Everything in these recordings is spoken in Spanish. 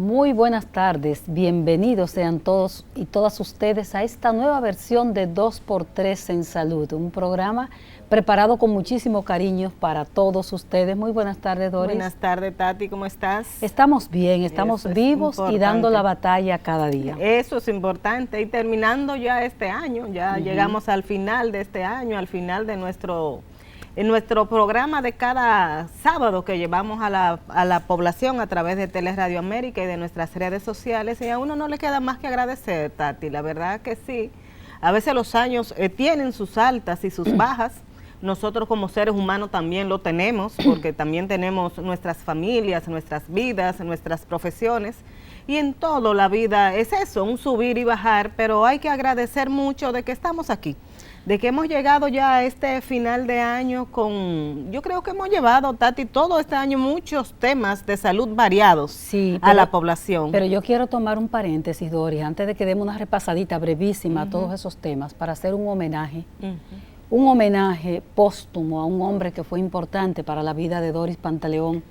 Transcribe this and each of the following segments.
Muy buenas tardes, bienvenidos sean todos y todas ustedes a esta nueva versión de 2x3 en Salud, un programa preparado con muchísimo cariño para todos ustedes. Muy buenas tardes, Doris. Buenas tardes, Tati, ¿cómo estás? Estamos bien, estamos vivos y dando la batalla cada día. Eso es importante, y terminando ya este año, ya llegamos al final de este año, al final de nuestro programa de cada sábado que llevamos a la población a través de Teleradio América y de nuestras redes sociales, y a uno no le queda más que agradecer, Tati, la verdad que sí. A veces los años tienen sus altas y sus bajas. Nosotros como seres humanos también lo tenemos, porque también tenemos nuestras familias, nuestras vidas, nuestras profesiones, y en todo la vida es eso, un subir y bajar, pero hay que agradecer mucho de que estamos aquí, de que hemos llegado ya a este final de año yo creo que hemos llevado, Tati, todo este año muchos temas de salud variados a la población. Pero yo quiero tomar un paréntesis, Doris, antes de que demos una repasadita brevísima a todos esos temas, para hacer un homenaje. Un homenaje póstumo a un hombre que fue importante para la vida de Doris Pantaleón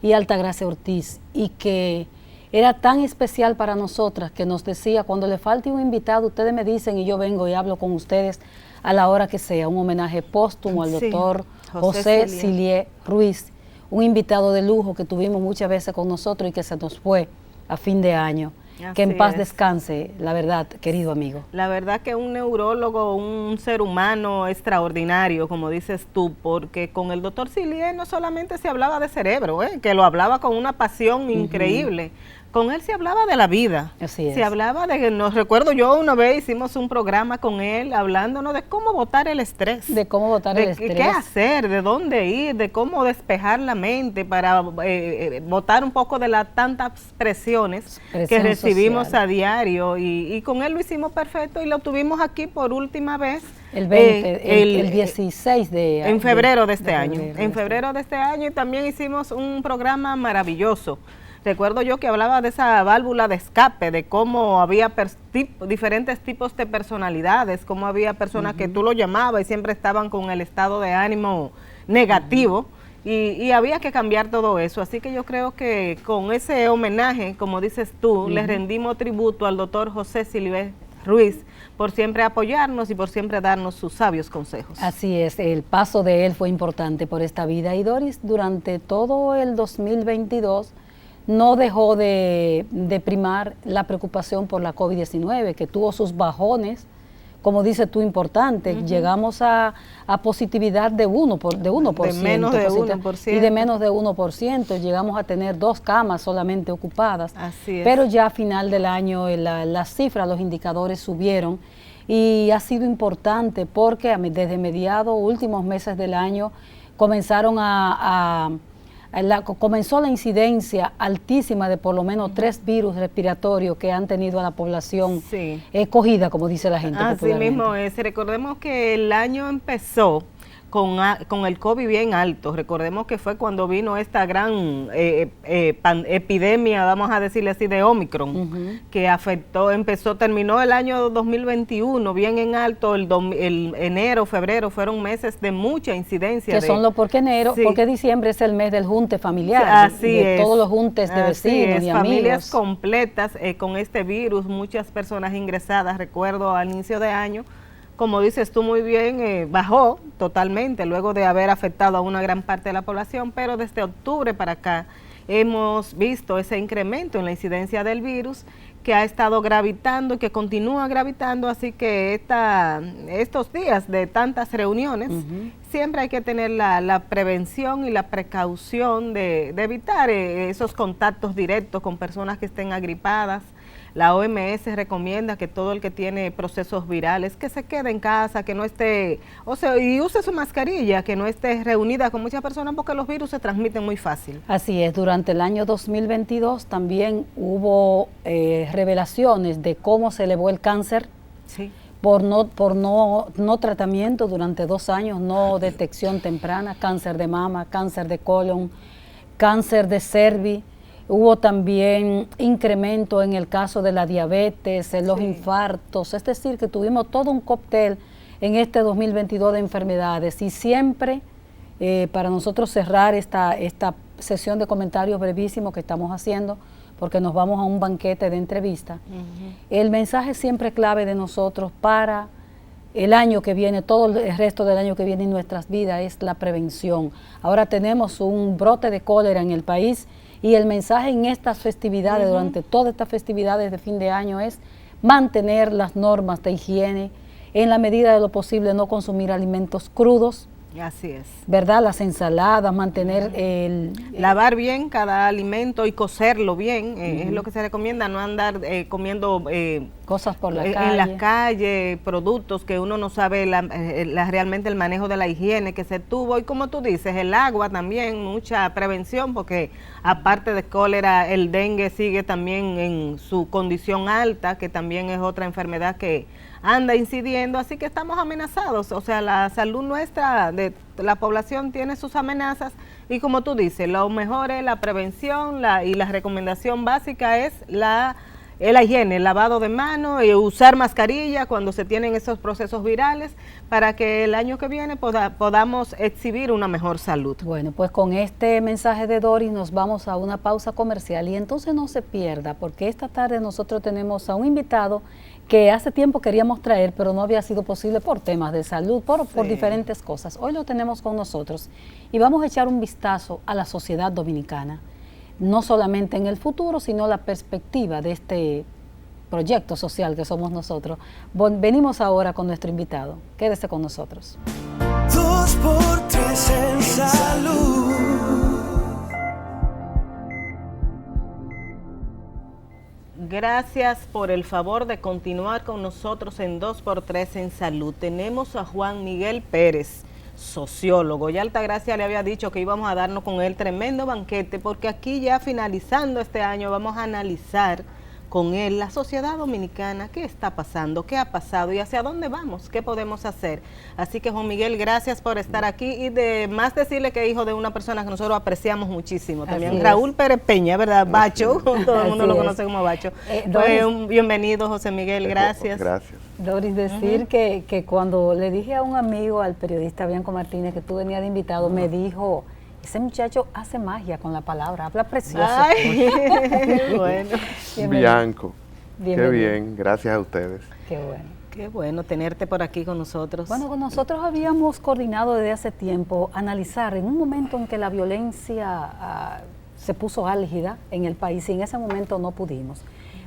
y Altagracia Ortiz, y que era tan especial para nosotras que nos decía: cuando le falte un invitado, ustedes me dicen y yo vengo y hablo con ustedes a la hora que sea. Un homenaje póstumo al doctor José Silié Ruiz, un invitado de lujo que tuvimos muchas veces con nosotros y que se nos fue a fin de año. Que en paz descanse, la verdad, querido amigo. La verdad que un neurólogo, un ser humano extraordinario, como dices tú, porque con el doctor Silié no solamente se hablaba de cerebro, que lo hablaba con una pasión increíble. Con él se hablaba de la vida. Así es. Se hablaba de, nos recuerdo yo una vez hicimos un programa con él hablándonos de cómo botar el estrés. De cómo botar el estrés. Qué hacer, de dónde ir, de cómo despejar la mente para botar un poco de las tantas presiones que recibimos a diario. Y con él lo hicimos perfecto y lo tuvimos aquí por última vez. El 16 de... En febrero de este año. En febrero de este año, y también hicimos un programa maravilloso. Recuerdo yo que hablaba de esa válvula de escape, de cómo había diferentes tipos de personalidades, cómo había personas que tú lo llamabas y siempre estaban con el estado de ánimo negativo, y había que cambiar todo eso. Así que yo creo que con ese homenaje, como dices tú, le rendimos tributo al doctor José Silié Ruiz por siempre apoyarnos y por siempre darnos sus sabios consejos. Así es, el paso de él fue importante por esta vida. Y Doris, durante todo el 2022, no dejó de primar la preocupación por la COVID-19, que tuvo sus bajones, como dices tú, importantes. Llegamos a positividad de 1%. De menos de 1%. Y de menos de 1%. Llegamos a tener 2 camas solamente ocupadas. Así es. Pero ya a final del año las cifras, los indicadores subieron. Y ha sido importante porque desde mediados, últimos meses del año, comenzaron comenzó la incidencia altísima de por lo menos 3 virus respiratorios que han tenido a la población cogida, como dice la gente. Así mismo es. Recordemos que el año empezó con el COVID bien alto. Recordemos que fue cuando vino esta gran epidemia, vamos a decirle así, de Omicron, que terminó el año 2021 bien en alto. El enero, febrero fueron meses de mucha incidencia. Porque diciembre es el mes del junte familiar. Así de es. Todos los juntes de vecinos y amigos. Familias completas con este virus, muchas personas ingresadas. Recuerdo al inicio de año, como dices tú muy bien, bajó totalmente luego de haber afectado a una gran parte de la población, pero desde octubre para acá hemos visto ese incremento en la incidencia del virus, que ha estado gravitando y que continúa gravitando. Así que estos días de tantas reuniones, siempre hay que tener la prevención y la precaución de evitar esos contactos directos con personas que estén agripadas. La OMS recomienda que todo el que tiene procesos virales que se quede en casa, que no esté, y use su mascarilla, que no esté reunida con muchas personas, porque los virus se transmiten muy fácil. Así es. Durante el año 2022 también hubo revelaciones de cómo se elevó el cáncer por no tratamiento durante 2 años, no detección temprana, cáncer de mama, cáncer de colon, cáncer de cervix. Hubo también incremento en el caso de la diabetes, en los infartos, es decir, que tuvimos todo un cóctel en este 2022 de enfermedades. Y siempre, para nosotros cerrar esta sesión de comentarios brevísimos que estamos haciendo, porque nos vamos a un banquete de entrevista. El mensaje siempre clave de nosotros para el año que viene, todo el resto del año que viene en nuestras vidas es la prevención. Ahora tenemos un brote de cólera en el país y el mensaje en estas festividades, durante todas estas festividades de fin de año, es mantener las normas de higiene, en la medida de lo posible no consumir alimentos crudos. Así es. ¿Verdad? Las ensaladas, mantener lavar bien cada alimento y cocerlo bien, es lo que se recomienda, no andar comiendo cosas por la calle. En las calles, productos que uno no sabe realmente el manejo de la higiene que se tuvo, y como tú dices, el agua también, mucha prevención, porque aparte de cólera, el dengue sigue también en su condición alta, que también es otra enfermedad que anda incidiendo, así que estamos amenazados, o sea, la salud nuestra de la población tiene sus amenazas, y como tú dices, lo mejor es la prevención, y la recomendación básica es la higiene, el lavado de manos y usar mascarilla cuando se tienen esos procesos virales, para que el año que viene podamos exhibir una mejor salud. Bueno, pues con este mensaje de Doris nos vamos a una pausa comercial, y entonces no se pierda, porque esta tarde nosotros tenemos a un invitado que hace tiempo queríamos traer, pero no había sido posible por temas de salud, por diferentes cosas. Hoy lo tenemos con nosotros y vamos a echar un vistazo a la sociedad dominicana, no solamente en el futuro, sino la perspectiva de este proyecto social que somos nosotros. Venimos ahora con nuestro invitado. Quédese con nosotros. 2x3 en salud. Gracias por el favor de continuar con nosotros en 2x3 en salud. Tenemos a Juan Miguel Pérez, sociólogo. Ya Altagracia le había dicho que íbamos a darnos con él tremendo banquete, porque aquí ya finalizando este año vamos a analizar con él la sociedad dominicana, qué está pasando, qué ha pasado y hacia dónde vamos, qué podemos hacer. Así que Juan Miguel, gracias por estar aquí, y de más decirle que es hijo de una persona que nosotros apreciamos muchísimo también, Raúl Pérez Peña, ¿verdad? Bacho, todo el mundo lo conoce como Bacho. Bienvenido, José Miguel, gracias. Gracias. Doris, decir que cuando le dije a un amigo, al periodista Bianco Martínez, que tú venías de invitado, me dijo: ese muchacho hace magia con la palabra, habla precioso. Ay, bueno. Bianco, qué bien, gracias a ustedes. Qué bueno. Qué bueno tenerte por aquí con nosotros. Bueno, nosotros habíamos coordinado desde hace tiempo analizar en un momento en que la violencia se puso álgida en el país, y en ese momento no pudimos.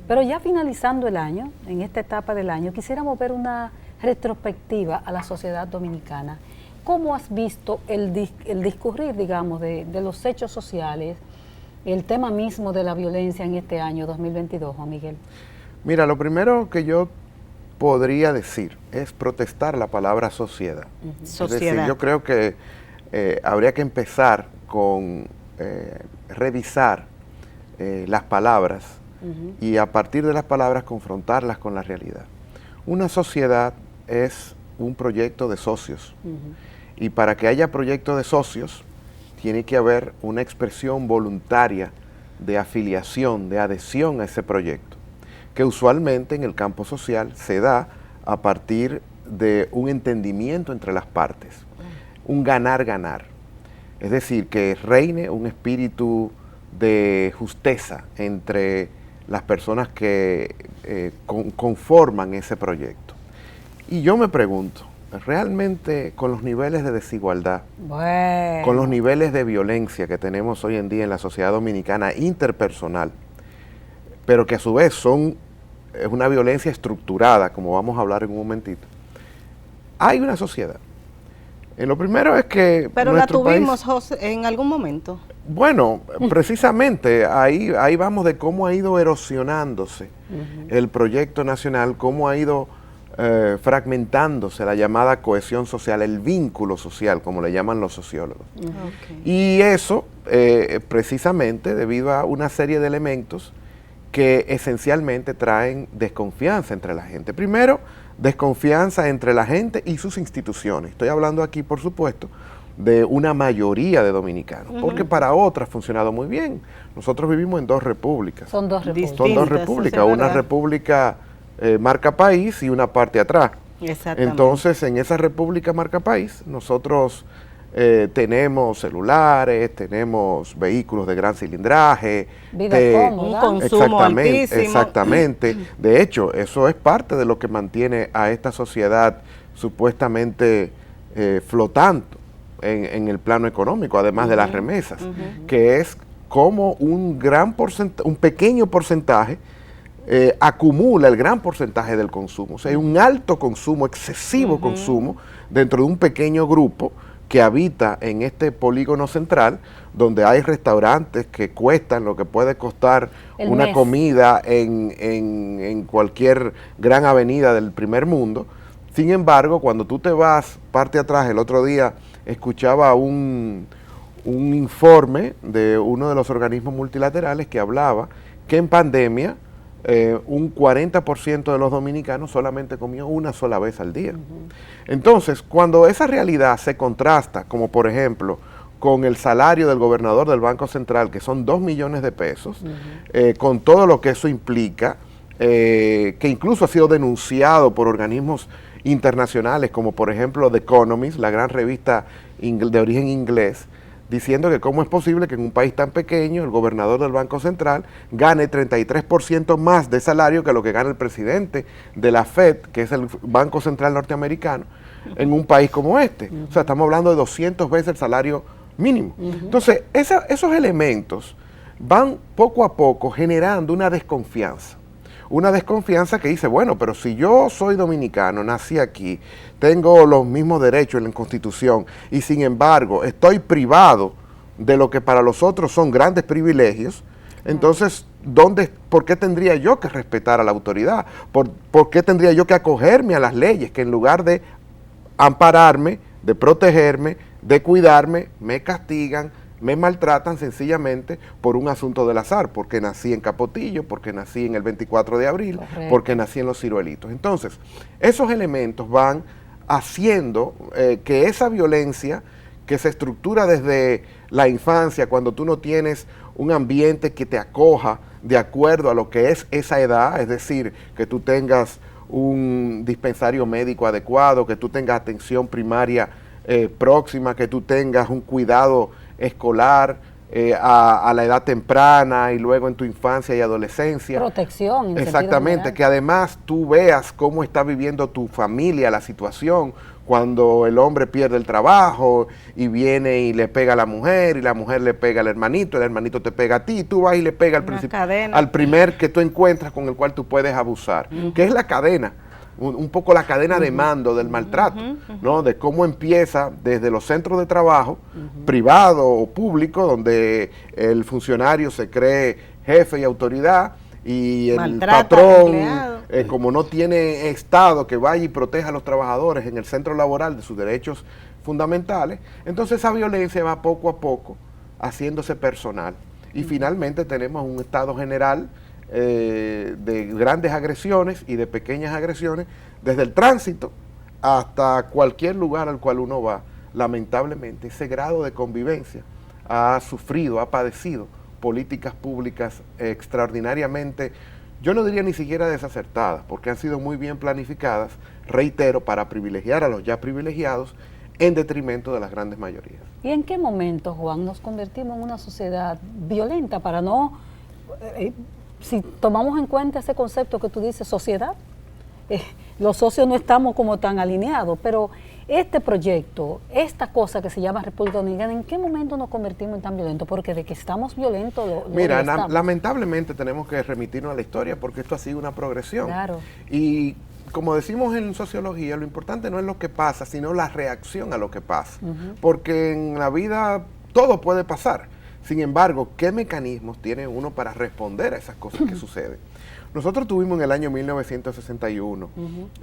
Pero ya finalizando el año, en esta etapa del año, quisiéramos ver una retrospectiva a la sociedad dominicana. ¿Cómo has visto el discurrir, digamos, de los hechos sociales, el tema mismo de la violencia en este año 2022, Juan Miguel? Mira, lo primero que yo podría decir es protestar la palabra sociedad. Sociedad. Es decir, yo creo que habría que empezar con revisar las palabras y a partir de las palabras confrontarlas con la realidad. Una sociedad es un proyecto de socios. Y para que haya proyecto de socios, tiene que haber una expresión voluntaria de afiliación, de adhesión a ese proyecto, que usualmente en el campo social se da a partir de un entendimiento entre las partes, un ganar-ganar. Es decir, que reine un espíritu de justeza entre las personas que conforman ese proyecto. Y yo me pregunto, realmente con los niveles de desigualdad, con los niveles de violencia que tenemos hoy en día en la sociedad dominicana interpersonal, pero que a su vez es una violencia estructurada, como vamos a hablar en un momentito, hay una sociedad. Lo primero es que... Pero la tuvimos, José, en algún momento. Bueno, precisamente ahí vamos de cómo ha ido erosionándose el proyecto nacional, cómo ha ido fragmentándose la llamada cohesión social, el vínculo social, como le llaman los sociólogos. Y eso precisamente debido a una serie de elementos que esencialmente traen desconfianza entre la gente. Primero, desconfianza entre la gente y sus instituciones. Estoy hablando aquí, por supuesto, de una mayoría de dominicanos, porque para otras ha funcionado muy bien. Nosotros vivimos en dos repúblicas. Son dos repúblicas. Son dos repúblicas, una república marca país y una parte atrás. Exactamente. Entonces, en esa república marca país, nosotros tenemos celulares, tenemos vehículos de gran cilindraje, Vida cómoda. Un consumo altísimo. Exactamente. De hecho, eso es parte de lo que mantiene a esta sociedad supuestamente flotando en el plano económico, además de las remesas, que es como un pequeño porcentaje acumula el gran porcentaje del consumo. O sea, hay un alto consumo, excesivo consumo, dentro de un pequeño grupo que habita en este polígono central, donde hay restaurantes que cuestan lo que puede costar una comida en cualquier gran avenida del primer mundo. Sin embargo, cuando tú te vas parte atrás, el otro día escuchaba un informe de uno de los organismos multilaterales que hablaba que en pandemia un 40% de los dominicanos solamente comió una sola vez al día. Entonces, cuando esa realidad se contrasta, como por ejemplo con el salario del gobernador del Banco Central, que son 2 millones de pesos, con todo lo que eso implica, que incluso ha sido denunciado por organismos internacionales, como por ejemplo The Economist, la gran revista de origen inglés, diciendo que cómo es posible que en un país tan pequeño el gobernador del Banco Central gane 33% más de salario que lo que gana el presidente de la Fed, que es el Banco Central norteamericano, en un país como este. O sea, estamos hablando de 200 veces el salario mínimo. Entonces, esos elementos van poco a poco generando una desconfianza. Una desconfianza que dice, bueno, pero si yo soy dominicano, nací aquí, tengo los mismos derechos en la Constitución y sin embargo estoy privado de lo que para los otros son grandes privilegios, entonces, ¿por qué tendría yo que respetar a la autoridad? ¿Por qué tendría yo que acogerme a las leyes que en lugar de ampararme, de protegerme, de cuidarme, me castigan, me maltratan sencillamente por un asunto del azar, porque nací en Capotillo, porque nací en el 24 de abril, porque nací en Los Ciruelitos? Entonces, esos elementos van haciendo que esa violencia que se estructura desde la infancia, cuando tú no tienes un ambiente que te acoja de acuerdo a lo que es esa edad, es decir, que tú tengas un dispensario médico adecuado, que tú tengas atención primaria próxima, que tú tengas un cuidado escolar a la edad temprana y luego en tu infancia y adolescencia. Protección. Exactamente, que además tú veas cómo está viviendo tu familia la situación cuando el hombre pierde el trabajo y viene y le pega a la mujer y la mujer le pega al hermanito, el hermanito te pega a ti y tú vas y le pega al primer que tú encuentras con el cual tú puedes abusar, que es la cadena. Un poco la cadena de mando del maltrato, ¿no? De cómo empieza desde los centros de trabajo, privado o público, donde el funcionario se cree jefe y autoridad, y el patrón, como no tiene Estado que vaya y proteja a los trabajadores en el centro laboral de sus derechos fundamentales, entonces esa violencia va poco a poco haciéndose personal. Y finalmente tenemos un Estado general de grandes agresiones y de pequeñas agresiones, desde el tránsito hasta cualquier lugar al cual uno va. Lamentablemente, ese grado de convivencia ha sufrido, ha padecido políticas públicas extraordinariamente, yo no diría ni siquiera desacertadas, porque han sido muy bien planificadas, reitero, para privilegiar a los ya privilegiados en detrimento de las grandes mayorías. ¿Y en qué momento, Juan, nos convertimos en una sociedad violenta para no... si tomamos en cuenta ese concepto que tú dices, sociedad, los socios no estamos como tan alineados, pero este proyecto, esta cosa que se llama República Dominicana, ¿en qué momento nos convertimos en tan violentos? Porque de que estamos violentos Mira, lamentablemente tenemos que remitirnos a la historia porque esto ha sido una progresión. Claro. Y como decimos en sociología, lo importante no es lo que pasa, sino la reacción a lo que pasa. Porque en la vida todo puede pasar. Sin embargo, ¿qué mecanismos tiene uno para responder a esas cosas que suceden? Nosotros tuvimos en el año 1961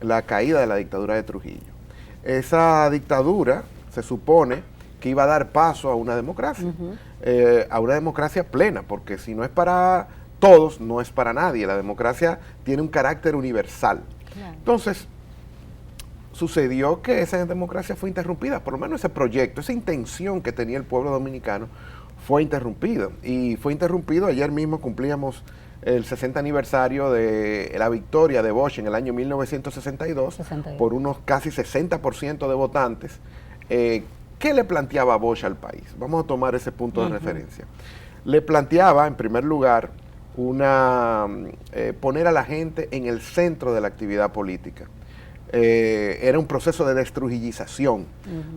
la caída de la dictadura de Trujillo. Esa dictadura se supone que iba a dar paso a una democracia plena, porque si no es para todos, no es para nadie. La democracia tiene un carácter universal. Claro. Entonces, sucedió que esa democracia fue interrumpida, por lo menos ese proyecto, esa intención que tenía el pueblo dominicano fue interrumpido. Y fue interrumpido, ayer mismo cumplíamos el 60 aniversario de la victoria de Bosch en el año 1962 por unos casi 60% de votantes, ¿Qué le planteaba Bosch al país? Vamos a tomar ese punto de referencia. Le planteaba, en primer lugar, poner a la gente en el centro de la actividad política. Era un proceso de destrujillización,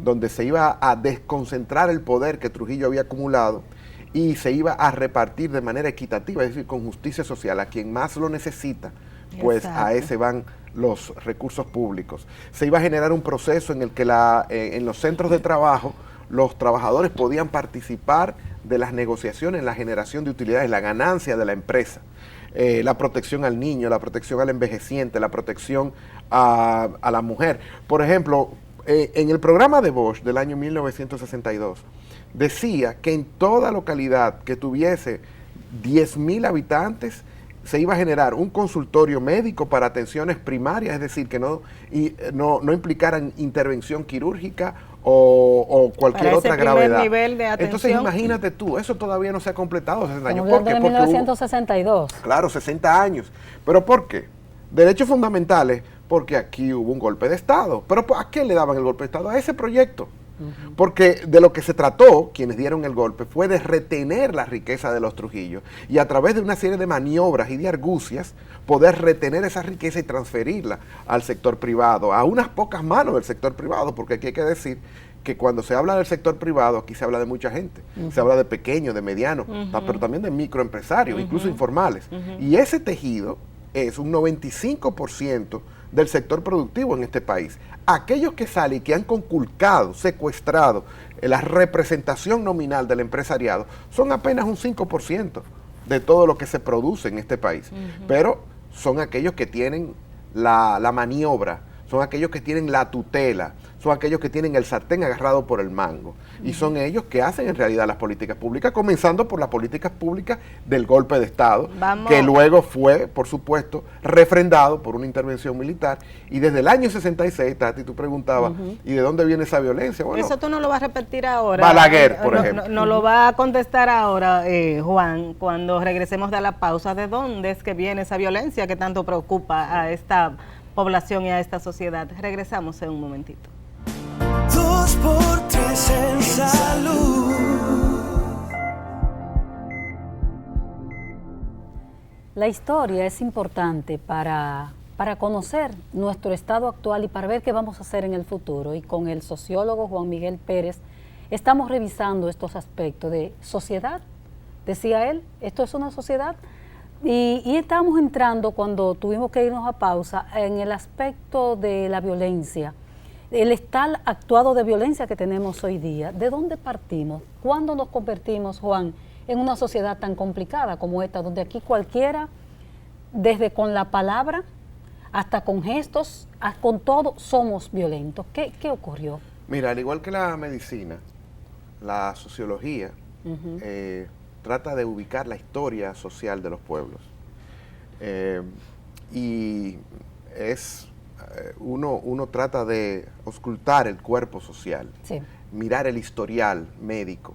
donde se iba a desconcentrar el poder que Trujillo había acumulado y se iba a repartir de manera equitativa, es decir, con justicia social. A quien más lo necesita, pues a ese van los recursos públicos. Se iba a generar un proceso en el que en los centros de trabajo los trabajadores podían participar de las negociaciones, la generación de utilidades, la ganancia de la empresa, la protección al niño, la protección al envejeciente, la protección a la mujer. Por ejemplo, en el programa de Bosch del año 1962, decía que en toda localidad que tuviese 10.000 habitantes, se iba a generar un consultorio médico para atenciones primarias, es decir, que no implicaran intervención quirúrgica o cualquier otra gravedad. Nivel de atención. Entonces imagínate tú, eso todavía no se ha completado 60 años. ¿Por qué? Porque 1962. Claro, 60 años. ¿Pero por qué? Derechos fundamentales, porque aquí hubo un golpe de Estado. ¿Pero a qué le daban el golpe de Estado? A ese proyecto. Porque de lo que se trató, quienes dieron el golpe, fue de retener la riqueza de los Trujillos y a través de una serie de maniobras y de argucias poder retener esa riqueza y transferirla al sector privado, a unas pocas manos del sector privado, porque aquí hay que decir que cuando se habla del sector privado, aquí se habla de mucha gente, se habla de pequeños, de medianos, pero también de microempresarios, incluso informales. Y ese tejido es un 95% del sector productivo en este país. Aquellos que salen y que han conculcado, secuestrado la representación nominal del empresariado son apenas un 5% de todo lo que se produce en este país. Pero son aquellos que tienen la maniobra, son aquellos que tienen la tutela, son aquellos que tienen el sartén agarrado por el mango. Y son ellos que hacen en realidad las políticas públicas, comenzando por las políticas públicas del golpe de Estado, que luego fue, por supuesto, refrendado por una intervención militar. Y desde el año 66, Tati, tú preguntabas, ¿y de dónde viene esa violencia? Bueno, eso tú no lo vas a repetir ahora. Balaguer, por ejemplo. No lo va a contestar ahora, Juan, cuando regresemos de la pausa. ¿De dónde es que viene esa violencia que tanto preocupa a esta población y a esta sociedad? Regresamos en un momentito. 2 por 3 en salud. La historia es importante para conocer nuestro estado actual y para ver qué vamos a hacer en el futuro. Y con el sociólogo Juan Miguel Pérez estamos revisando estos aspectos de sociedad. Decía él, esto es una sociedad. Y estamos entrando, cuando tuvimos que irnos a pausa, en el aspecto de la violencia. El estado actuado de violencia que tenemos hoy día. ¿De dónde partimos? ¿Cuándo nos convertimos, Juan, en una sociedad tan complicada como esta, donde aquí cualquiera, desde con la palabra hasta con gestos, con todo, somos violentos? ¿Qué ocurrió? Mira, al igual que la medicina, la sociología trata de ubicar la historia social de los pueblos. Y uno trata de auscultar el cuerpo social, mirar el historial médico.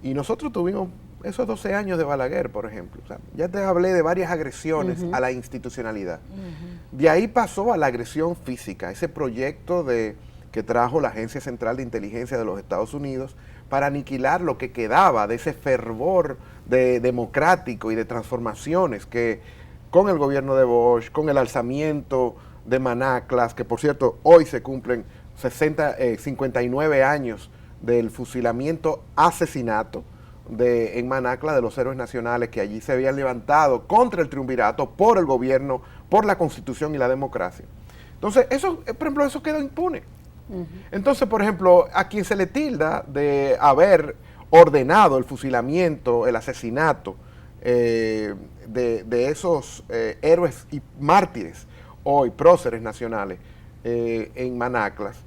Y nosotros tuvimos esos 12 años de Balaguer, por ejemplo. O sea, ya te hablé de varias agresiones a la institucionalidad. De ahí pasó a la agresión física, ese proyecto que trajo la Agencia Central de Inteligencia de los Estados Unidos para aniquilar lo que quedaba de ese fervor democrático y de transformaciones que con el gobierno de Bosch, con el alzamiento de Manaclas, que por cierto hoy se cumplen 59 años del fusilamiento asesinato en Manacla de los héroes nacionales que allí se habían levantado contra el triunvirato por el gobierno, por la Constitución y la democracia. Entonces, eso, por ejemplo, eso quedó impune. Entonces, por ejemplo, a quien se le tilda de haber ordenado el fusilamiento, el asesinato de esos héroes y mártires, hoy próceres nacionales, en Manaclas,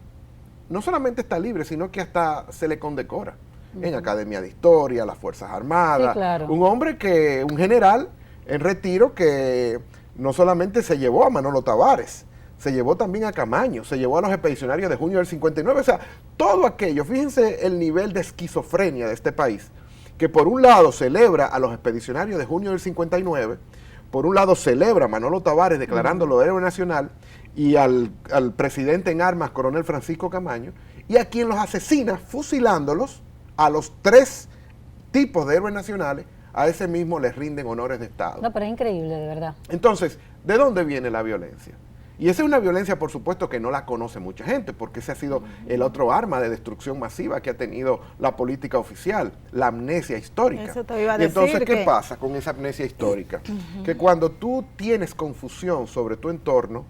no solamente está libre, sino que hasta se le condecora en Academia de Historia, las Fuerzas Armadas, un hombre un general en retiro que no solamente se llevó a Manolo Tavares, se llevó también a Camaño, se llevó a los expedicionarios de junio del 59, o sea, todo aquello, fíjense el nivel de esquizofrenia de este país, que por un lado celebra a los expedicionarios de junio del 59, por un lado celebra a Manolo Tavares declarándolo héroe nacional y al presidente en armas, coronel Francisco Camaño, y a quien los asesina fusilándolos, a los 3 tipos de héroes nacionales, a ese mismo les rinden honores de Estado. No, pero es increíble, de verdad. Entonces, ¿de dónde viene la violencia? Y esa es una violencia, por supuesto, que no la conoce mucha gente, porque ese ha sido el otro arma de destrucción masiva que ha tenido la política oficial, la amnesia histórica. Eso te iba a y entonces, decir ¿qué que... pasa con esa amnesia histórica? Que cuando tú tienes confusión sobre tu entorno,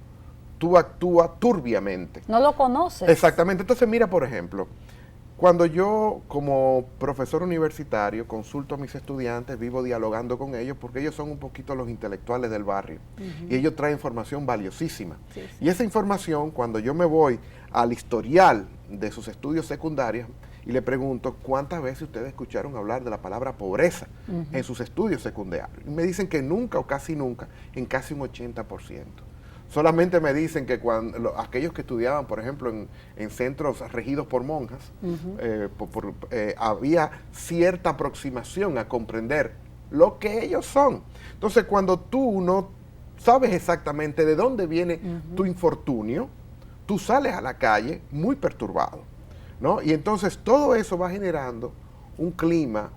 tú actúas turbiamente. No lo conoces. Exactamente. Entonces, mira, por ejemplo, cuando yo como profesor universitario consulto a mis estudiantes, vivo dialogando con ellos porque ellos son un poquito los intelectuales del barrio y ellos traen información valiosísima. Sí, sí. Y esa información, cuando yo me voy al historial de sus estudios secundarios y le pregunto cuántas veces ustedes escucharon hablar de la palabra pobreza en sus estudios secundarios, y me dicen que nunca o casi nunca, en casi un 80%. Solamente me dicen que cuando aquellos que estudiaban, por ejemplo, en centros regidos por monjas, había cierta aproximación a comprender lo que ellos son. Entonces, cuando tú no sabes exactamente de dónde viene tu infortunio, tú sales a la calle muy perturbado, ¿no? Y entonces todo eso va generando un clima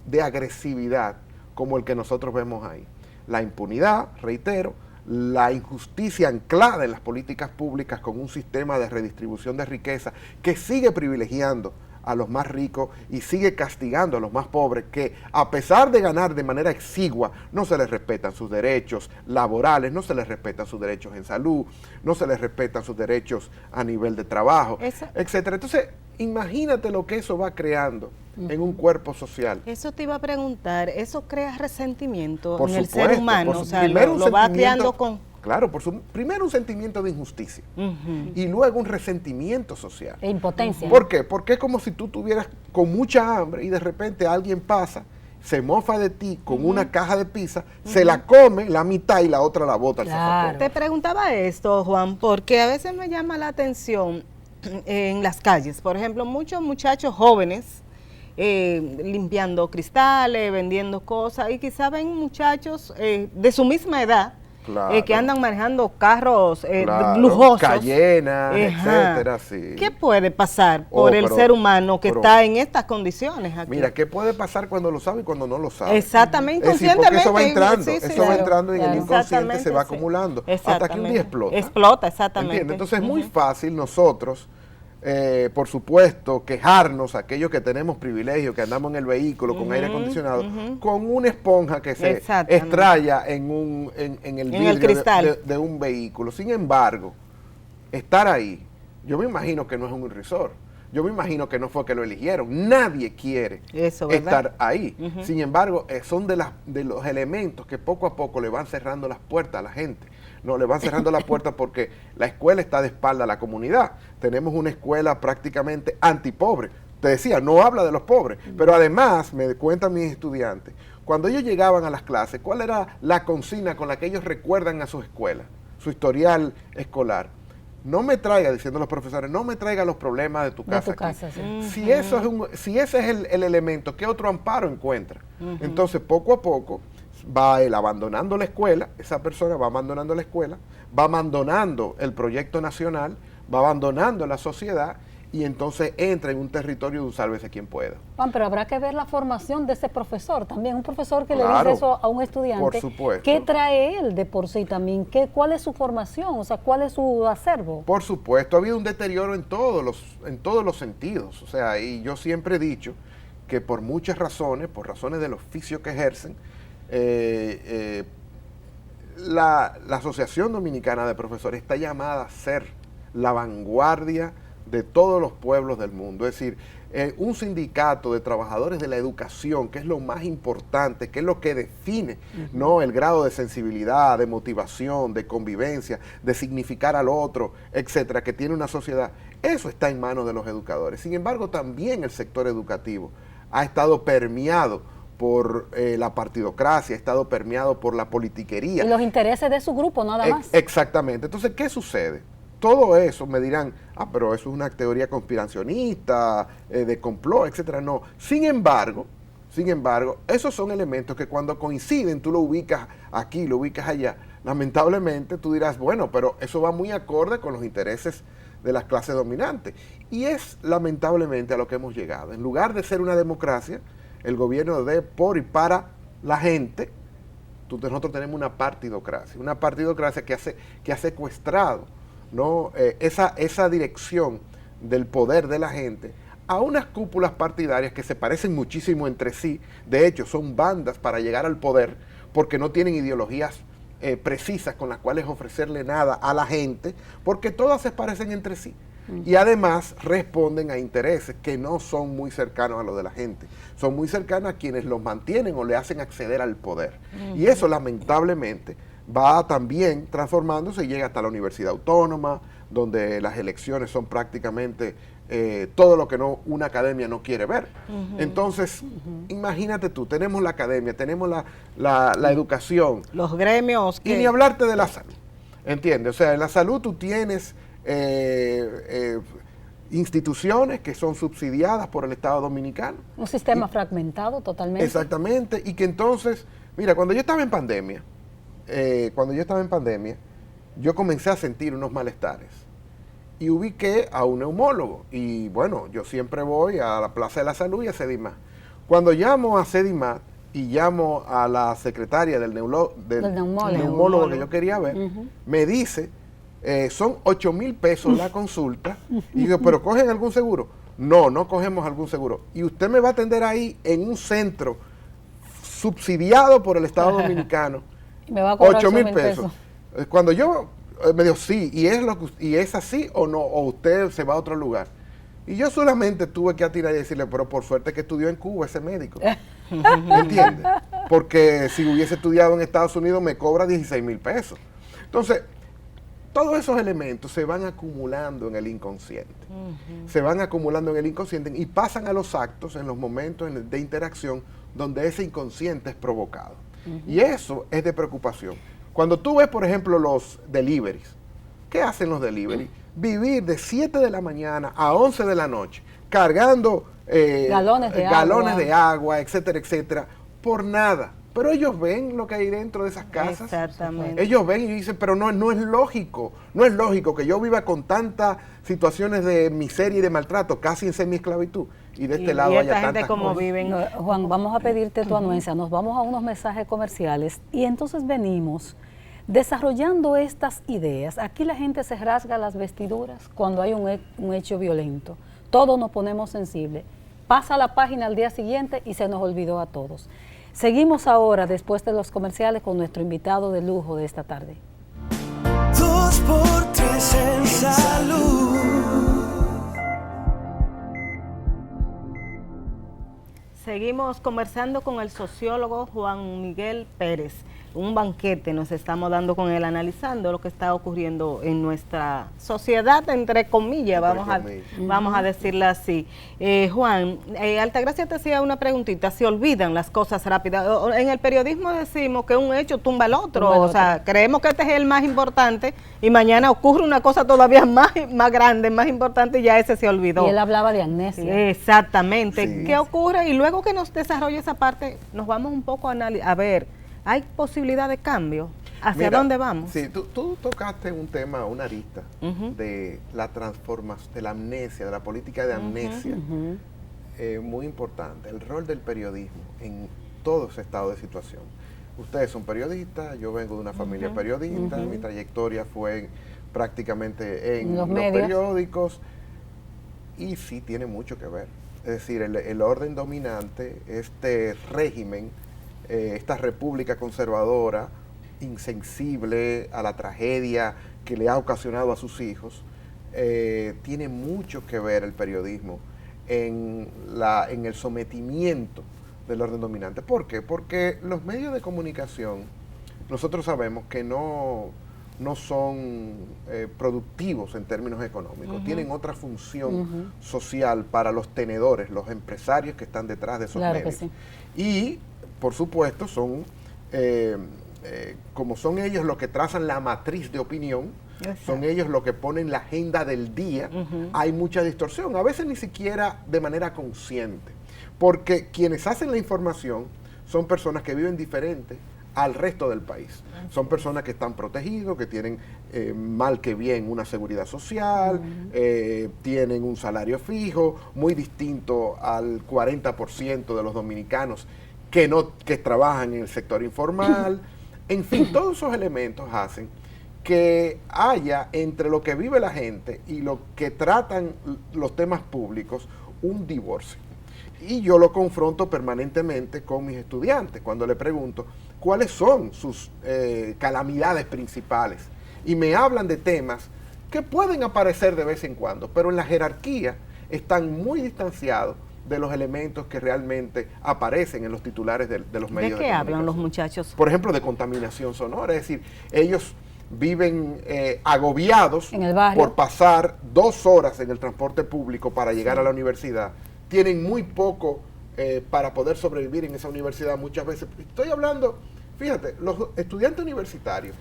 de agresividad como el que nosotros vemos ahí. La impunidad, reitero, la injusticia anclada en las políticas públicas con un sistema de redistribución de riqueza que sigue privilegiando a los más ricos y sigue castigando a los más pobres, que a pesar de ganar de manera exigua, no se les respetan sus derechos laborales, no se les respetan sus derechos en salud, no se les respetan sus derechos a nivel de trabajo, etcétera. Entonces, imagínate lo que eso va creando en un cuerpo social. Eso te iba a preguntar, ¿eso crea resentimiento por en supuesto, el ser humano? O sea, lo va creando con... Claro, primero un sentimiento de injusticia y luego un resentimiento social. E impotencia. ¿Por qué? Porque es como si tú estuvieras con mucha hambre y de repente alguien pasa, se mofa de ti con una caja de pizza, se la come la mitad y la otra la bota al zafacón. Te preguntaba esto, Juan, porque a veces me llama la atención en las calles. Por ejemplo, muchos muchachos jóvenes limpiando cristales, vendiendo cosas, y quizá ven muchachos de su misma edad, claro, que andan manejando carros lujosos, Cayena, etcétera, sí. ¿Qué puede pasar por el ser humano que está en estas condiciones aquí? Mira, ¿qué puede pasar cuando lo sabe y cuando no lo sabe? Exactamente, inconscientemente. Eso va entrando, va entrando y en el inconsciente se va acumulando, hasta que un día explota. Explota, exactamente. ¿Entiendes? Entonces es muy fácil nosotros, por supuesto, quejarnos, aquellos que tenemos privilegios, que andamos en el vehículo con aire acondicionado, con una esponja que se extraya en el vidrio de un vehículo. Sin embargo, estar ahí, yo me imagino que no es un irrisor. Yo me imagino que no fue que lo eligieron. Nadie quiere estar ahí. Sin embargo, son de los elementos que poco a poco le van cerrando las puertas a la gente. No, le van cerrando la puerta porque la escuela está de espalda a la comunidad. Tenemos una escuela prácticamente antipobre. Te decía, no habla de los pobres, pero además, me cuentan mis estudiantes, cuando ellos llegaban a las clases, ¿cuál era la consigna con la que ellos recuerdan a su escuela, su historial escolar? No me traiga, diciendo los profesores, no me traiga los problemas de tu casa. Sí. Si ese es el elemento, ¿qué otro amparo encuentra? Entonces, poco a poco, va él abandonando la escuela, esa persona va abandonando la escuela, va abandonando el proyecto nacional, va abandonando la sociedad y entonces entra en un territorio de un sálvese quien pueda. Juan, pero habrá que ver la formación de ese profesor también, un profesor que le dice eso a un estudiante. Por supuesto. ¿Qué trae él de por sí también? ¿Cuál es su formación? O sea, ¿cuál es su acervo? Por supuesto, ha habido un deterioro en todos los sentidos. O sea, y yo siempre he dicho que por muchas razones, por razones del oficio que ejercen, la Asociación Dominicana de Profesores está llamada a ser la vanguardia de todos los pueblos del mundo. Es decir, un sindicato de trabajadores de la educación, que es lo más importante, que es lo que define ¿no? el grado de sensibilidad, de motivación, de convivencia, de significar al otro, etcétera, que tiene una sociedad. Eso está en manos de los educadores. Sin embargo, también el sector educativo ha estado permeado por la partidocracia, ha estado permeado por la politiquería. Y los intereses de su grupo, nada más. Exactamente. Entonces, ¿qué sucede? Todo eso me dirán, pero eso es una teoría conspiracionista, de complot, etcétera. No. Sin embargo, esos son elementos que cuando coinciden, tú lo ubicas aquí, lo ubicas allá. Lamentablemente, tú dirás, bueno, pero eso va muy acorde con los intereses de las clases dominantes. Y es lamentablemente a lo que hemos llegado. En lugar de ser una democracia, el gobierno de, por y para la gente, nosotros tenemos una partidocracia que ha secuestrado, ¿no? esa dirección del poder de la gente a unas cúpulas partidarias que se parecen muchísimo entre sí. De hecho, son bandas para llegar al poder porque no tienen ideologías precisas con las cuales ofrecerle nada a la gente, porque todas se parecen entre sí. Y además responden a intereses que no son muy cercanos a los de la gente, son muy cercanos a quienes los mantienen o le hacen acceder al poder. Y eso lamentablemente va también transformándose y llega hasta la Universidad Autónoma, donde las elecciones son prácticamente todo lo que una academia no quiere ver. Entonces, imagínate tú, tenemos la academia, tenemos la educación, los gremios. Y ni hablarte de la salud, ¿entiendes? O sea, en la salud tú tienes instituciones que son subsidiadas por el Estado dominicano. Un sistema fragmentado totalmente. Exactamente, y que entonces, mira, cuando yo estaba en pandemia, yo comencé a sentir unos malestares y ubiqué a un neumólogo. Y bueno, yo siempre voy a la Plaza de la Salud y a Sedimat. Cuando llamo a Sedimat y llamo a la secretaria del neumólogo que yo quería ver, me dice, son 8,000 pesos la consulta. Y digo, ¿pero cogen algún seguro? No, no cogemos algún seguro. Y usted me va a atender ahí en un centro subsidiado por el Estado dominicano. Y me va a cobrar 8,000 pesos. Cuando yo me dijo, sí, y es así o no, o usted se va a otro lugar. Y yo solamente tuve que atinar y decirle, pero por suerte que estudió en Cuba ese médico. ¿Me entiendes? Porque si hubiese estudiado en Estados Unidos me cobra 16,000 pesos. Entonces, todos esos elementos se van acumulando en el inconsciente. Se van acumulando en el inconsciente y pasan a los actos en los momentos de interacción donde ese inconsciente es provocado. Y eso es de preocupación. Cuando tú ves, por ejemplo, los deliveries, ¿qué hacen los deliveries? Vivir de 7 de la mañana a 11 de la noche, cargando galones de agua, etcétera, etcétera, por nada. Pero ellos ven lo que hay dentro de esas casas. Exactamente. Ellos ven y dicen, pero no es lógico que yo viva con tantas situaciones de miseria y de maltrato, casi en semiesclavitud, y de este lado haya esta gente tantas como cosas. viven. No, Juan, vamos a pedirte tu anuencia, nos vamos a unos mensajes comerciales y entonces venimos desarrollando estas ideas. Aquí la gente se rasga las vestiduras cuando hay un hecho violento. Todos nos ponemos sensibles. Pasa la página al día siguiente y se nos olvidó a todos. Seguimos ahora, después de los comerciales, con nuestro invitado de lujo de esta tarde. 2x3 en salud. Seguimos conversando con el sociólogo Juan Miguel Pérez. Un banquete nos estamos dando con él, analizando lo que está ocurriendo en nuestra sociedad, entre comillas, vamos a decirlo así. Juan, Altagracia te hacía una preguntita, ¿se olvidan las cosas rápidas? En el periodismo decimos que un hecho tumba el otro, sea, creemos que este es el más importante y mañana ocurre una cosa todavía más grande, más importante y ya ese se olvidó. Y él hablaba de amnesia. Exactamente. Sí. ¿Qué ocurre? Y luego que nos desarrolle esa parte, nos vamos un poco a ver, ¿hay posibilidad de cambio? ¿Hacia dónde vamos? Sí, tú tocaste un tema, una arista de la transformación, de la amnesia, de la política de amnesia, muy importante. El rol del periodismo en todo ese estado de situación. Ustedes son periodistas, yo vengo de una familia periodista, mi trayectoria fue prácticamente en los periódicos y sí tiene mucho que ver. Es decir, el orden dominante, este régimen, esta república conservadora, insensible a la tragedia que le ha ocasionado a sus hijos, tiene mucho que ver el periodismo en el sometimiento del orden dominante. ¿Por qué? Porque los medios de comunicación, nosotros sabemos que no son productivos en términos económicos, tienen otra función social para los tenedores, los empresarios que están detrás de esos medios. Que sí. Y por supuesto, como son ellos los que trazan la matriz de opinión, son ellos los que ponen la agenda del día, hay mucha distorsión, a veces ni siquiera de manera consciente, porque quienes hacen la información son personas que viven diferente al resto del país. Son personas que están protegidos, que tienen mal que bien una seguridad social, tienen un salario fijo, muy distinto al 40% de los dominicanos que trabajan en el sector informal. En fin, todos esos elementos hacen que haya entre lo que vive la gente y lo que tratan los temas públicos un divorcio. Y yo lo confronto permanentemente con mis estudiantes cuando le pregunto cuáles son sus calamidades principales. Y me hablan de temas que pueden aparecer de vez en cuando, pero en la jerarquía están muy distanciados de los elementos que realmente aparecen en los titulares de los medios de comunicación. ¿De qué hablan los muchachos? Por ejemplo, de contaminación sonora, es decir, ellos viven agobiados por pasar 2 horas en el transporte público para llegar a la universidad. Tienen muy poco para poder sobrevivir en esa universidad muchas veces. Estoy hablando, fíjate, los estudiantes universitarios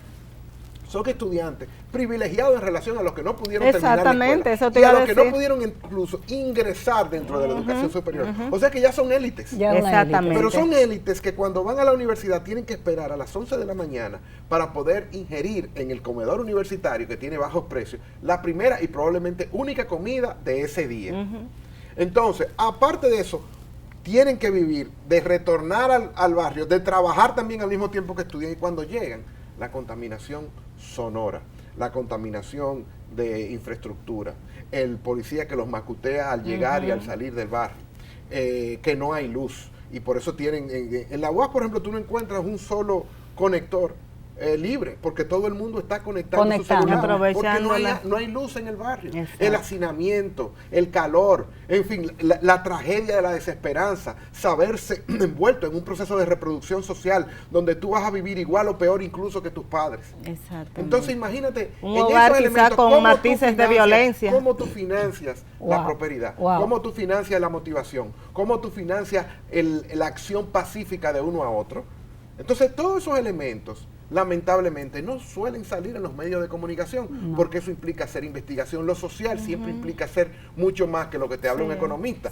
son estudiantes privilegiados en relación a los que no pudieron terminar la escuela, eso te y a iba a los que decir. no pudieron incluso ingresar dentro de la educación superior. O sea que ya son élites. Exactamente. Pero son élites que cuando van a la universidad tienen que esperar a las 11 de la mañana para poder ingerir en el comedor universitario, que tiene bajos precios, la primera y probablemente única comida de ese día. Entonces, aparte de eso, tienen que vivir, de retornar al barrio, de trabajar también al mismo tiempo que estudian, y cuando llegan, la contaminación sonora, la contaminación de infraestructura, el policía que los macutea al llegar y al salir del barrio, que no hay luz, y por eso tienen, en la UAS, por ejemplo, tú no encuentras un solo conector libre, porque todo el mundo está conectado su celular, porque no hay luz en el barrio. Exacto. El hacinamiento, el calor, en fin, la tragedia de la desesperanza, saberse envuelto en un proceso de reproducción social donde tú vas a vivir igual o peor incluso que tus padres. Exacto. Entonces imagínate, un hogar quizá con matices de violencia. ¿Cómo tú financias la prosperidad? ¿Cómo tú financias la motivación? ¿Cómo tú financias la acción pacífica de uno a otro? Entonces todos esos elementos lamentablemente no suelen salir en los medios de comunicación, porque eso implica hacer investigación. Lo social siempre implica hacer mucho más que lo que te habla un economista.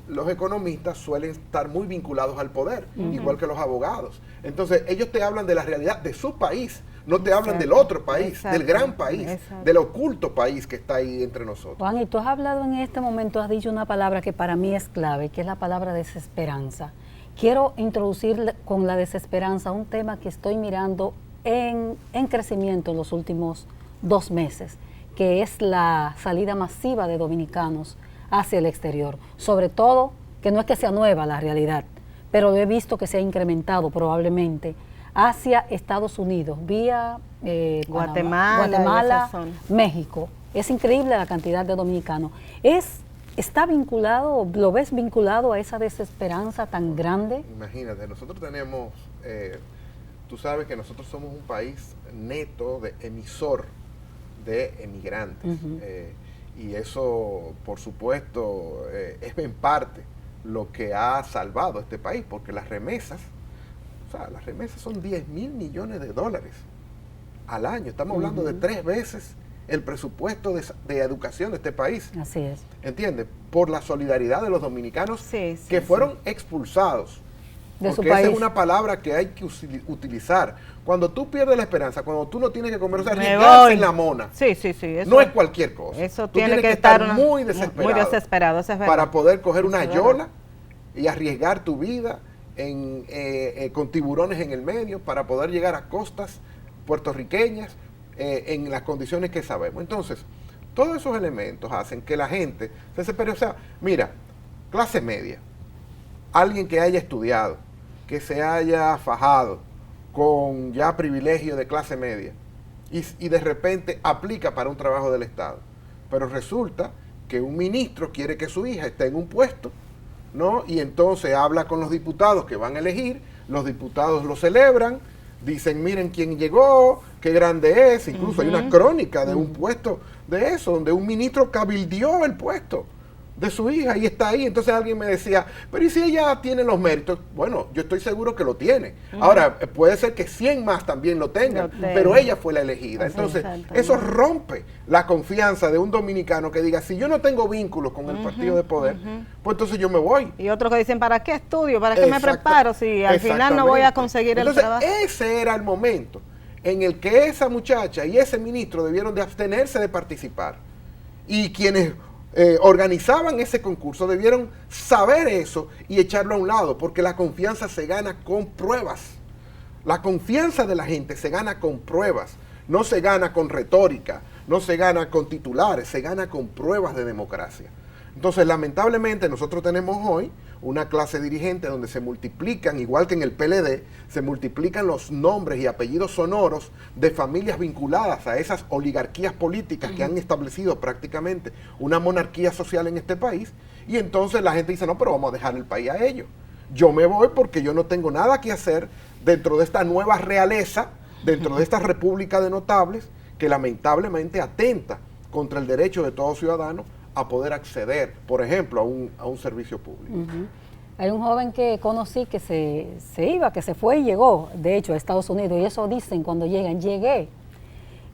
Los economistas suelen estar muy vinculados al poder, igual que los abogados. Entonces ellos te hablan de la realidad de su país, no te hablan del otro país, del gran país, del oculto país que está ahí entre nosotros. Juan, y tú has hablado en este momento, has dicho una palabra que para mí es clave, que es la palabra desesperanza. Quiero introducir con la desesperanza un tema que estoy mirando en crecimiento en los últimos 2 meses, que es la salida masiva de dominicanos hacia el exterior. Sobre todo, que no es que sea nueva la realidad, pero lo he visto que se ha incrementado probablemente hacia Estados Unidos, vía Guatemala, México. Es increíble la cantidad de dominicanos. ¿Está vinculado, lo ves vinculado a esa desesperanza tan grande? Imagínate, nosotros tenemos, tú sabes que nosotros somos un país neto de emisor de emigrantes. Y eso, por supuesto, es en parte lo que ha salvado a este país, porque las remesas son 10.000 millones de dólares al año. Estamos hablando de 3 veces el presupuesto de educación de este país. Así es. ¿Entiendes? Por la solidaridad de los dominicanos que fueron expulsados. De su porque país. esa es una palabra que hay que utilizar. Cuando tú pierdes la esperanza, cuando tú no tienes que comer, o sea, arriesgarse en la mona. Eso no es cualquier cosa. Eso tú tiene tienes que estar muy desesperado, eso es verdad, para poder coger una yola y arriesgar tu vida con tiburones en el medio para poder llegar a costas puertorriqueñas en las condiciones que sabemos. Entonces, todos esos elementos hacen que la gente se desespere. O sea, mira, clase media, alguien que haya estudiado, que se haya fajado con ya privilegio de clase media y de repente aplica para un trabajo del Estado, pero resulta que un ministro quiere que su hija esté en un puesto, ¿no? Y entonces habla con los diputados que van a elegir, los diputados lo celebran, dicen, miren quién llegó, qué grande es, incluso hay una crónica de un puesto de eso, donde un ministro cabildió el puesto, de su hija y está ahí. Entonces alguien me decía, pero ¿y si ella tiene los méritos? Bueno, yo estoy seguro que lo tiene. Ahora, puede ser que 100 más también lo tengan, pero ella fue la elegida. Entonces, eso rompe la confianza de un dominicano que diga, si yo no tengo vínculos con el partido de poder, pues entonces yo me voy. Y otros que dicen, ¿para qué estudio? ¿Para qué me preparo? Si al final no voy a conseguir el trabajo. Ese era el momento en el que esa muchacha y ese ministro debieron de abstenerse de participar. Y quienes organizaban ese concurso debieron saber eso y echarlo a un lado, porque la confianza se gana con pruebas. La confianza de la gente se gana con pruebas, no se gana con retórica, no se gana con titulares, se gana con pruebas de democracia. Entonces, lamentablemente, nosotros tenemos hoy una clase dirigente donde se multiplican, igual que en el PLD, se multiplican los nombres y apellidos sonoros de familias vinculadas a esas oligarquías políticas que han establecido prácticamente una monarquía social en este país, y entonces la gente dice, no, pero vamos a dejar el país a ellos. Yo me voy porque yo no tengo nada que hacer dentro de esta nueva realeza, dentro de esta república de notables, que lamentablemente atenta contra el derecho de todo ciudadano a poder acceder, por ejemplo, a un servicio público. Hay un joven que conocí que que se fue y llegó, de hecho, a Estados Unidos, y eso dicen cuando llegan, llegué.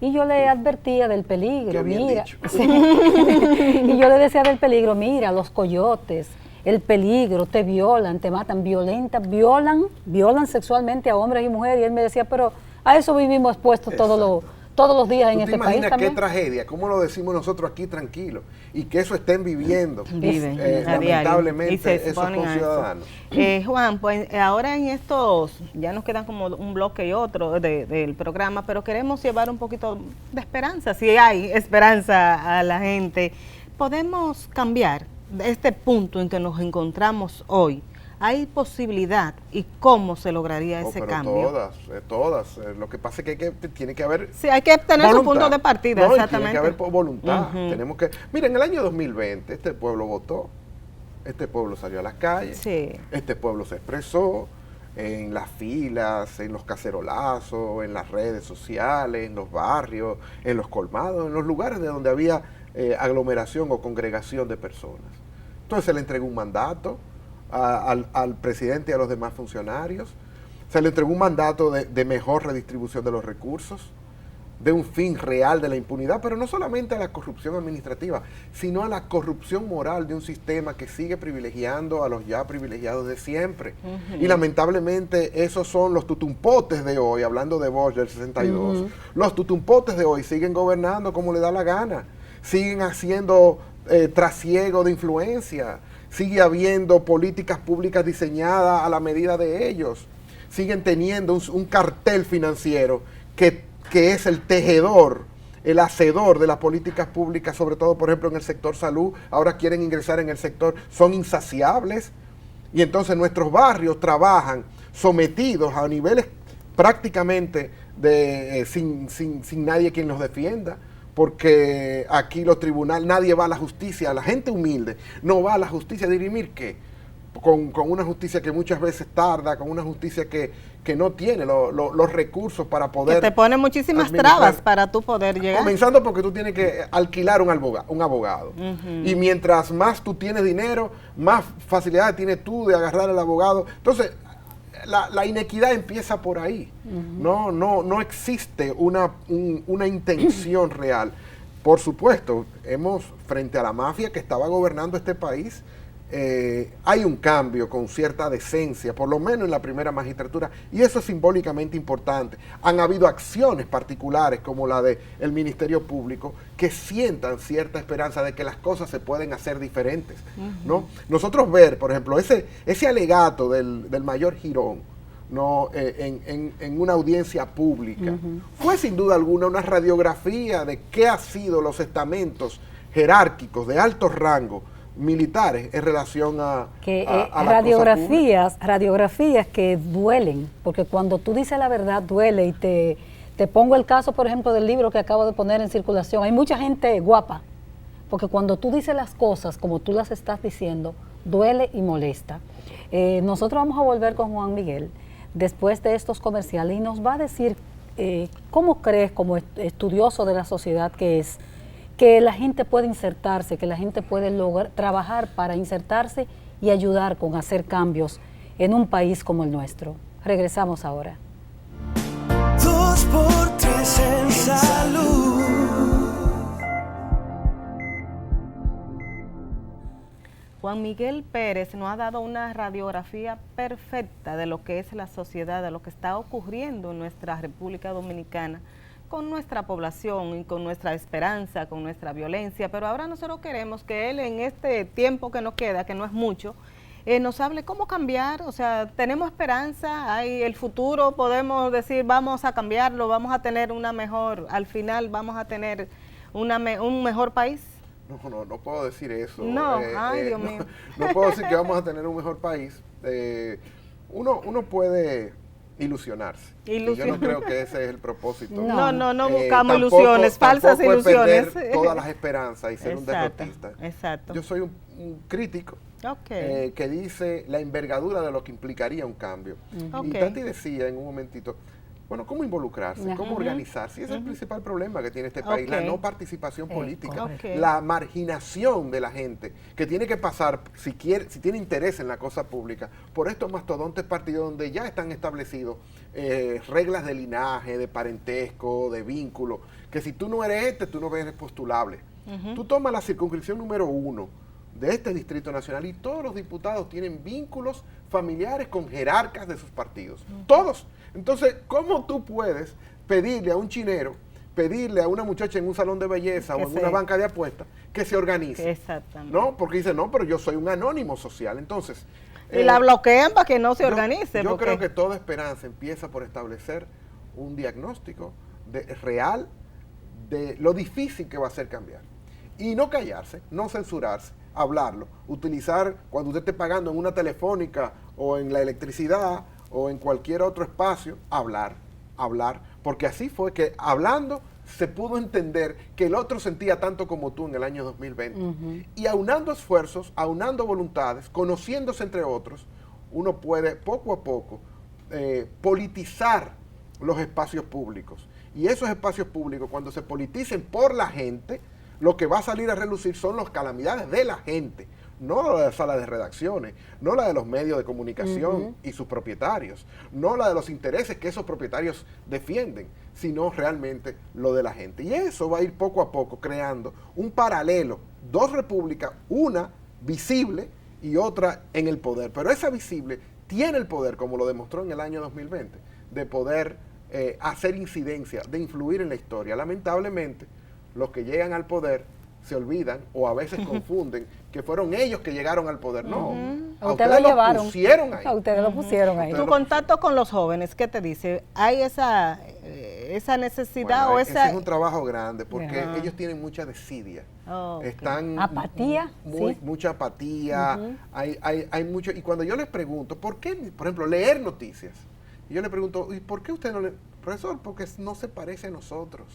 Y yo le advertía del peligro, Qué bien mira. dicho. Sí. Y yo le decía del peligro, mira, los coyotes, el peligro, te violan, te matan, violan sexualmente a hombres y mujeres. Y él me decía, pero a eso vivimos expuestos todos los días en este país también. ¿Tú te imaginas qué tragedia? ¿Cómo lo decimos nosotros aquí tranquilos? Y que eso estén viviendo, lamentablemente, esos conciudadanos. Juan, pues ahora en estos, ya nos quedan como un bloque y otro del programa, pero queremos llevar un poquito de esperanza, si hay esperanza a la gente. Podemos cambiar este punto en que nos encontramos hoy. ¿Hay posibilidad y cómo se lograría ese cambio? Todas. Lo que pasa es que tiene que haber sí, hay que tener voluntad. Su punto de partida, no, exactamente. Tiene que haber voluntad. Tenemos que, mira, en el año 2020 este pueblo votó, este pueblo salió a las calles, este pueblo se expresó en las filas, en los cacerolazos, en las redes sociales, en los barrios, en los colmados, en los lugares de donde había aglomeración o congregación de personas. Entonces se le entregó un mandato al presidente y a los demás funcionarios, se le entregó un mandato de mejor redistribución de los recursos, de un fin real de la impunidad, pero no solamente a la corrupción administrativa, sino a la corrupción moral de un sistema que sigue privilegiando a los ya privilegiados de siempre. Y lamentablemente esos son los tutumpotes de hoy, hablando de Bosch del 62, los tutumpotes de hoy siguen gobernando como le da la gana, siguen haciendo trasiego de influencia, sigue habiendo políticas públicas diseñadas a la medida de ellos, siguen teniendo un cartel financiero que es el tejedor, el hacedor de las políticas públicas, sobre todo, por ejemplo, en el sector salud. Ahora quieren ingresar en el sector, son insaciables, y entonces nuestros barrios trabajan sometidos a niveles prácticamente sin nadie quien los defienda, porque aquí los tribunales, nadie va a la justicia, la gente humilde no va a la justicia a dirimir qué, con una justicia que muchas veces tarda, con una justicia que no tiene los recursos para poder... Que te pone muchísimas trabas para tú poder llegar. Comenzando porque tú tienes que alquilar un abogado. Y mientras más tú tienes dinero, más facilidad tienes tú de agarrar al abogado. Entonces, la inequidad empieza por ahí. No existe una intención real. Por supuesto, frente a la mafia que estaba gobernando este país, hay un cambio con cierta decencia, por lo menos en la primera magistratura, y eso es simbólicamente importante. Han habido acciones particulares como la del Ministerio Público que sientan cierta esperanza de que las cosas se pueden hacer diferentes, ¿no? Nosotros ver, por ejemplo, ese alegato del mayor Girón, ¿no? En una audiencia pública, fue sin duda alguna una radiografía de qué han sido los estamentos jerárquicos de alto rango militares en relación a radiografías que duelen, porque cuando tú dices la verdad duele. Y te pongo el caso, por ejemplo, del libro que acabo de poner en circulación. Hay mucha gente guapa, porque cuando tú dices las cosas como tú las estás diciendo, duele y molesta. Nosotros vamos a volver con Juan Miguel después de estos comerciales y nos va a decir cómo crees, como estudioso de la sociedad que es, que la gente puede insertarse, que la gente puede lograr trabajar para insertarse y ayudar con hacer cambios en un país como el nuestro. Regresamos ahora. 2x3 en salud. Juan Miguel Pérez nos ha dado una radiografía perfecta de lo que es la sociedad, de lo que está ocurriendo en nuestra República Dominicana, con nuestra población y con nuestra esperanza, con nuestra violencia, pero ahora nosotros queremos que él en este tiempo que nos queda, que no es mucho, nos hable cómo cambiar. O sea, tenemos esperanza, hay el futuro, podemos decir vamos a cambiarlo, vamos a tener una mejor, al final vamos a tener un mejor país. No puedo decir eso. No, Dios mío. No puedo decir que vamos a tener un mejor país. Uno puede ilusionarse. Y yo no creo que ese es el propósito. No buscamos ilusiones, falsas ilusiones. Perder todas las esperanzas y ser un derrotista. Exacto. Yo soy un crítico que dice la envergadura de lo que implicaría un cambio. Y Tati decía en un momentito, bueno, ¿cómo involucrarse? ¿Cómo organizarse? Y ese es el principal problema que tiene este país, la no participación política, la marginación de la gente, que tiene que pasar, si tiene interés en la cosa pública, por estos mastodontes partidos donde ya están establecidos reglas de linaje, de parentesco, de vínculo, que si tú no eres tú no eres postulable. Tú tomas la circunscripción número 1 de este Distrito Nacional y todos los diputados tienen vínculos familiares con jerarcas de sus partidos. Todos. Entonces, ¿cómo tú puedes pedirle a un chinero, pedirle a una muchacha en un salón de belleza o en una banca de apuestas que se organice? Exactamente. ¿No? Porque dice, no, pero yo soy un anónimo social. Entonces... y la bloquean para que no se organice. Yo creo que toda esperanza empieza por establecer un diagnóstico real de lo difícil que va a ser cambiar. Y no callarse, no censurarse, hablarlo, utilizar cuando usted esté pagando en una telefónica o en la electricidad o en cualquier otro espacio, hablar, porque así fue que hablando se pudo entender que el otro sentía tanto como tú en el año 2020. Y aunando esfuerzos, aunando voluntades, conociéndose entre otros, uno puede poco a poco politizar los espacios públicos. Y esos espacios públicos, cuando se politicen por la gente, lo que va a salir a relucir son las calamidades de la gente, no la de las salas de redacciones, no la de los medios de comunicación y sus propietarios, no la de los intereses que esos propietarios defienden, sino realmente lo de la gente. Y eso va a ir poco a poco creando un paralelo, dos repúblicas, una visible y otra en el poder. Pero esa visible tiene el poder, como lo demostró en el año 2020, de poder hacer incidencia, de influir en la historia. Lamentablemente, los que llegan al poder se olvidan o a veces confunden que fueron ellos que llegaron al poder. No, a ustedes lo pusieron ahí. A ustedes lo pusieron ahí. Tu contacto con los jóvenes, ¿qué te dice? ¿Hay esa necesidad o esa...? Ese es un trabajo grande porque ellos tienen mucha desidia. Están apatía, mucha apatía, hay mucho. Y cuando yo les pregunto, ¿por qué, por ejemplo, leer noticias? Y yo le pregunto, ¿y por qué usted no le...? Profesor, porque no se parece a nosotros,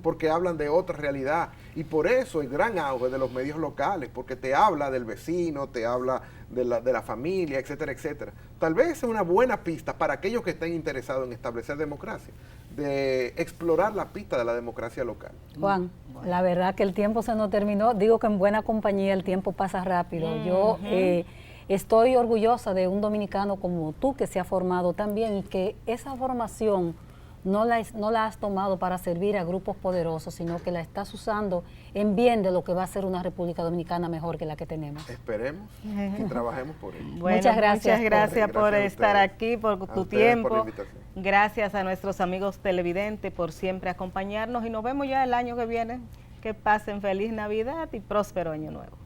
porque hablan de otra realidad. Y por eso el gran auge de los medios locales, porque te habla del vecino, te habla de la familia, etcétera, etcétera. Tal vez es una buena pista para aquellos que estén interesados en establecer democracia, de explorar la pista de la democracia local. Juan, la verdad que el tiempo se nos terminó. Digo que en buena compañía el tiempo pasa rápido. Yo estoy orgullosa de un dominicano como tú que se ha formado también y que esa formación no la has tomado para servir a grupos poderosos, sino que la estás usando en bien de lo que va a ser una República Dominicana mejor que la que tenemos. Esperemos y trabajemos por ello. Bueno, muchas gracias por estar aquí, por tu tiempo. Por la invitación. Gracias a nuestros amigos televidentes por siempre acompañarnos y nos vemos ya el año que viene. Que pasen feliz Navidad y próspero año nuevo.